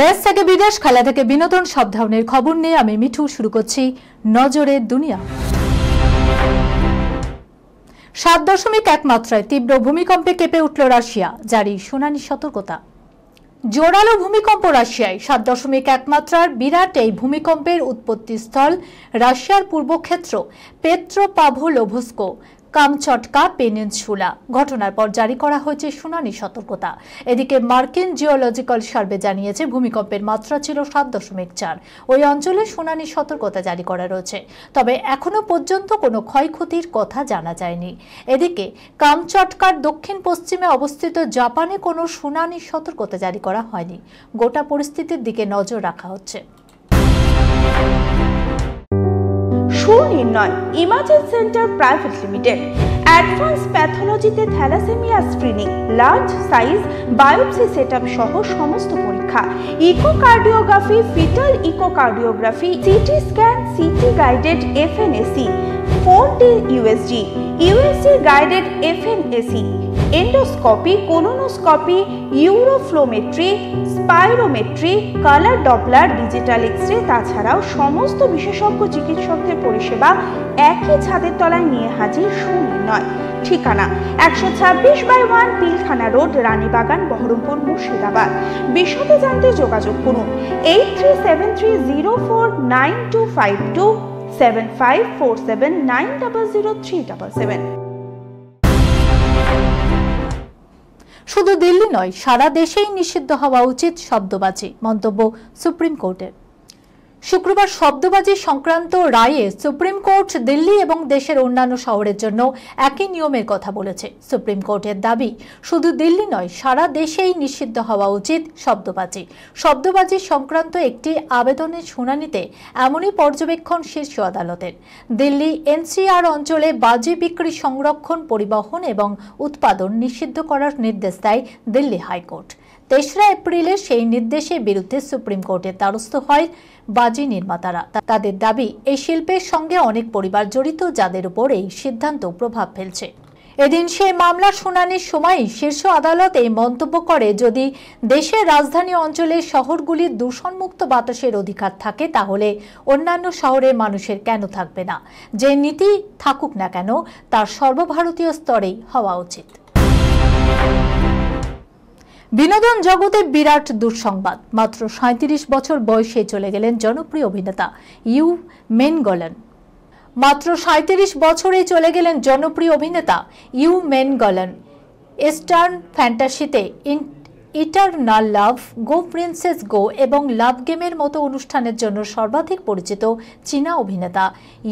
দেশ থেকে বিদেশ, খেলা থেকে বিনোদন, সব ধরনের খবর নিয়ে আমি মিঠু শুরু করছি নজরের দুনিয়া। 7.1 মাত্রায় তীব্র ভূমিকম্পে কেঁপে উঠল রাশিয়া, জারি শুনানি সতর্কতা। জোরালো ভূমিকম্প রাশিয়ায়। 7.1 মাত্রার বিরাট এই ভূমিকম্পের উৎপত্তিস্থল রাশিয়ার পূর্বক্ষেত্র পেট্রোপাভলোভস্ক কামচটকা পেনিনসুলা। ঘটনার পর জারি করা হয়েছে শুনানি সতর্কতা। এদিকে মার্কিন জিওলজিক্যাল সার্ভে জানিয়েছে ভূমিকম্পের মাত্রা ছিল 7.4। ওই অঞ্চলে শুনানি সতর্কতা জারি করা রয়েছে, তবে এখনো পর্যন্ত কোনো ক্ষয়ক্ষতির কথা জানা যায়নি। এদিকে কামচটকার দক্ষিণ পশ্চিমে অবস্থিত জাপানে কোনো শুনানি সতর্কতা জারি করা হয়নি। গোটা পরিস্থিতির দিকে নজর রাখা হচ্ছে। Sunirnoy imaging centre private limited advance প্যাথোলজিতে thalassaemia screening, large size biopsy setup সহ সমস্ত পরীক্ষা, echocardiography, fetal echocardiography, CT scan, CT guided FNAC, 4D USG, USG guided FNAC, endoscopy, colonoscopy, uroflowmetry, spirometry, colour Doppler, digital X-ray, তাছাড়াও সমস্ত বিশেষজ্ঞ চিকিৎসকদের পরিষেবা একই ছাদের তলায় নিয়ে হাজির সুনির্ণয়। ঠিকানা 126/1 পিলখানা রোড, রানীবাগান, বহরমপুর, মুর্শিদাবাদ। বিশদে জানতে যোগাযোগ করুন 8373049252 7547900377। শুধু দিল্লি নয়, সারা দেশেই নিষিদ্ধ হওয়া উচিত শব্দবাজি, মন্তব্য সুপ্রিম কোর্টের। শুক্রবার শব্দবাজি সংক্রান্ত রায়ে সুপ্রিম কোর্ট দিল্লি এবং দেশের অন্যান্য শহরের জন্য একই নিয়মের কথা বলেছে। সুপ্রিম কোর্টের দাবি, শুধু দিল্লি নয়, সারা দেশেই নিষিদ্ধ হওয়া উচিত শব্দবাজি। শব্দবাজি সংক্রান্ত একটি আবেদনের শুনানিতে এমনই পর্যবেক্ষণ শীর্ষ আদালতের। দিল্লি এনসিআর অঞ্চলে বাজি বিক্রি, সংরক্ষণ, পরিবহন এবং উৎপাদন নিষিদ্ধ করার নির্দেশ দেয় দিল্লি হাইকোর্ট। 3রা এপ্রিলে সেই নির্দেশের বিরুদ্ধে সুপ্রিম কোর্টের দ্বারস্থ হয় বাজি নির্মাতারা। তাদের দাবি, এই শিল্পের সঙ্গে অনেক পরিবার জড়িত, যাদের উপর এই সিদ্ধান্ত প্রভাব ফেলছে। এদিন সেই মামলার শুনানির সময় শীর্ষ আদালত এই মন্তব্য করে, যদি দেশের রাজধানী অঞ্চলের শহরগুলির দূষণমুক্ত বাতাসের অধিকার থাকে, তাহলে অন্যান্য শহরের মানুষের কেন থাকবে না? যে নীতি থাকুক না কেন, তার সর্বভারতীয় স্তরেই হওয়া উচিত। বিনোদন জগতে বিরাট দুঃসংবাদ। মাত্র 37 বছর বয়সে চলে গেলেন জনপ্রিয় অভিনেতা ইউ মেনগলেন। মাত্র 37 বছরে চলে গেলেন জনপ্রিয় অভিনেতা ইউ মেনগলেন। ইস্টার্ন ফ্যান্টাসিতে eternal love, go princess go এবং লাভ গেমের মতো অনুষ্ঠানের জন্য সর্বাধিক পরিচিত চীনা অভিনেতা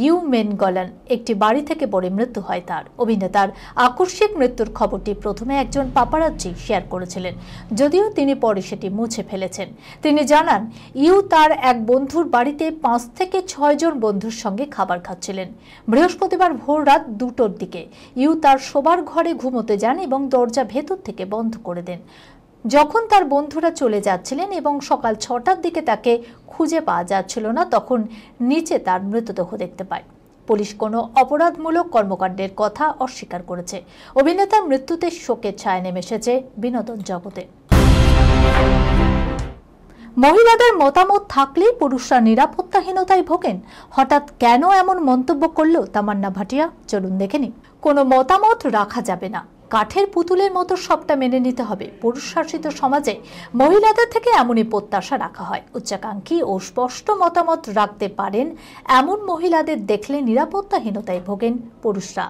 ইউ মেনগলেন একটি বাড়ি থেকে পড়ে মৃত্যু হয় তার। অভিনেতার আকস্মিক মৃত্যুর খবরটি প্রথমে একজন পাপারাজ্জি শেয়ার করেছিলেন, যদিও তিনি পরে সেটি মুছে ফেলেছেন। তিনি জানান, ইউ তার এক বন্ধুর বাড়িতে 5 থেকে 6 জন বন্ধুর সঙ্গে খাবার খাচ্ছিলেন। বৃহস্পতিবার ভোর রাত 2টোর দিকে ইউ তার শোবার ঘরে ঘুমোতে যান এবং দরজা ভেতর থেকে বন্ধ করে দেন। যখন তার বন্ধুরা চলে যাচ্ছিলেন এবং সকাল 6টার দিকে তাকে খুঁজে পাওয়া যাচ্ছিল না, তখন নিচে তার মৃতদেহ দেখতে পায়। পুলিশ কোনো অপরাধমূলক কর্মকাণ্ডের কথা অস্বীকার করেছে। অভিনেতার মৃত্যুতে শোকের ছায়া নেমে এসেছে বিনোদন জগতে। মহিলাদের মতামত থাকলেই পুরুষরা নিরাপত্তাহীনতায় ভোগেন। হঠাৎ কেন এমন মন্তব্য করল তামান্না ভাটিয়া? চলুন দেখে নিই। কোনো মতামত রাখা যাবে না, কাঠের পুতুলের মতো সবটা মেনে নিতে হবে। পুরুষ শাসিত সমাজে মহিলাদের থেকে এমনই প্রত্যাশা রাখা হয়। উচ্চাকাঙ্ক্ষী ও স্পষ্ট মতামত রাখতে পারেন এমন মহিলাদের দেখলে নিরাপত্তাহীনতায় ভোগেন পুরুষরা,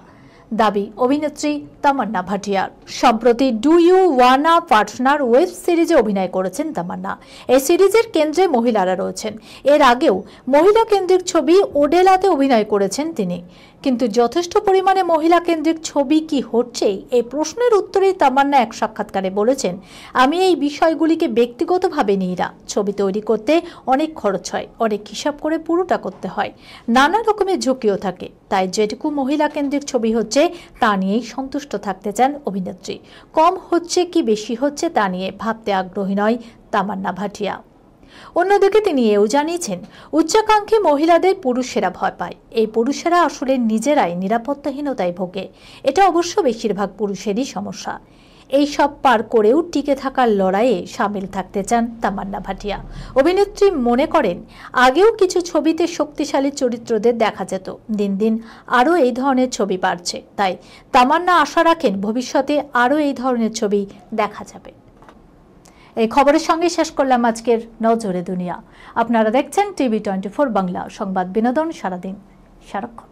দাবি অভিনেত্রী তামান্না ভাটিয়ার। সম্প্রতি do you wanna partner web সিরিজে অভিনয় করেছেন তামান্না। এই সিরিজের কেন্দ্রে মহিলারা রয়েছেন। এর আগেও মহিলা কেন্দ্রিক ছবি ওডেলাতে অভিনয় করেছেন তিনি। কিন্তু যথেষ্ট পরিমাণে মহিলা কেন্দ্রিক ছবি কি হচ্ছে, এই প্রশ্নের উত্তরেই তামান্না এক সাক্ষাৎকারে বলেছেন, আমি এই বিষয়গুলিকে ব্যক্তিগতভাবে নিই না। ছবি তৈরি করতে অনেক খরচ হয়, অনেক হিসাব করে পুরোটা করতে হয়, নানা রকমের ঝুঁকিও থাকে। তাই যেটুকু মহিলা কেন্দ্রিক ছবি হচ্ছে তা নিয়েই সন্তুষ্ট থাকতে চান অভিনেত্রী। কম হচ্ছে কি বেশি হচ্ছে তা নিয়ে ভাবতে আগ্রহী নয় তামান্না ভাটিয়া। অন্যদিকে তিনি এও জানিয়েছেন, উচ্চাকাঙ্ক্ষী মহিলাদের পুরুষেরা ভয় পায়। এই পুরুষেরা আসলে নিজেরাই নিরাপত্তাহীনতায় ভোগে। এটা অবশ্য বেশিরভাগ পুরুষেরই সমস্যা। এই সব পার করেও টিকে থাকার লড়াইয়ে সামিল থাকতে চান তামান্না ভাটিয়া। অভিনেত্রী মনে করেন, আগেও কিছু ছবিতে শক্তিশালী চরিত্রদের দেখা যেত, দিন দিন আরও এই ধরনের ছবি বাড়ছে। তাই তামান্না আশা রাখেন ভবিষ্যতে আরও এই ধরনের ছবি দেখা যাবে। এই খবরের সঙ্গে শেষ করলাম আজকের নজরে দুনিয়া। আপনারা দেখছেন টিভি 24 বাংলা, সংবাদ বিনোদন সারাদিন সারাক্ষণ।